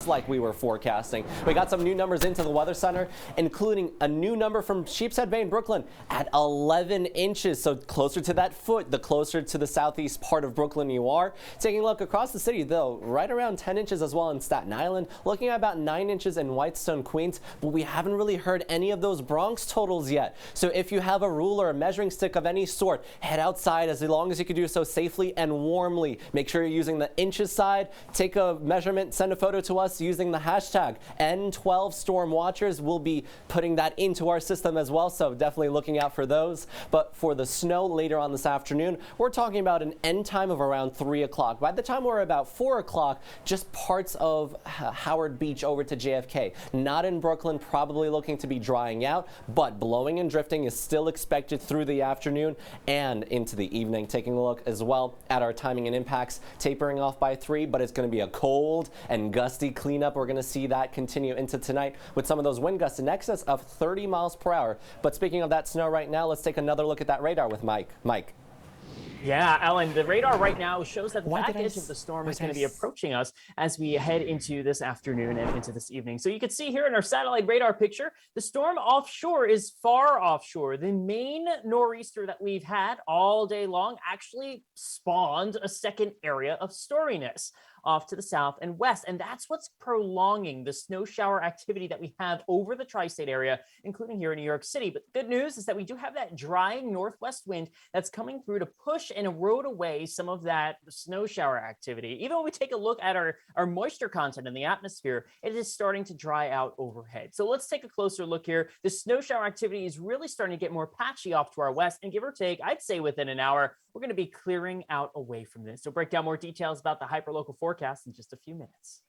like we were forecasting. We got some new numbers into the Weather Center, including a new number from Sheepshead Bay in Brooklyn at 11 inches. So closer to that foot, the closer to the southeast part of Brooklyn you are. Taking a look across the city, though, right around 10 inches as well in Staten Island, looking at about 9 inches in Whitestone, Queens, but we haven't really heard any of those Bronx totals yet. So if you have a ruler, a measuring stick of any sort, head outside as long as you can do so safely and warmly. Make sure you're using the inches side. Take a measurement, send a photo to us using the hashtag N12 Storm Watchers. We'll be putting that into our system as well, so definitely looking out for those. But for the snow later on this afternoon, we're talking about an end time of around 3 o'clock. By the time we're about 4 o'clock, just parts of Howard Beach over to JFK. Not in Brooklyn, probably looking to be drying out, but blowing and drifting is still expected through the afternoon and into the evening. Taking a look as well at our timing and impacts, tapering off by 3, but it's going to be a cold and gusty cleanup. We're going to see that continue into tonight with some of those wind gusts in excess of 30 miles per hour. But speaking of that snow right now, let's take another look at that radar with Mike. Mike. Yeah, Ellen, the radar right now shows that the back edge of the storm is going to be approaching us as we head into this afternoon and into this evening. So you can see here in our satellite radar picture, the storm offshore is far offshore. The main nor'easter that we've had all day long actually spawned a second area of storminess off to the south and west. And that's what's prolonging the snow shower activity that we have over the tri-state area, including here in New York City. But the good news is that we do have that drying northwest wind that's coming through to push and erode away some of that snow shower activity. Even when we take a look at our moisture content in the atmosphere, it is starting to dry out overhead. So let's take a closer look here. The snow shower activity is really starting to get more patchy off to our west, and give or take, I'd say within an hour, we're going to be clearing out away from this. So break down more details about the hyperlocal forecast in just a few minutes.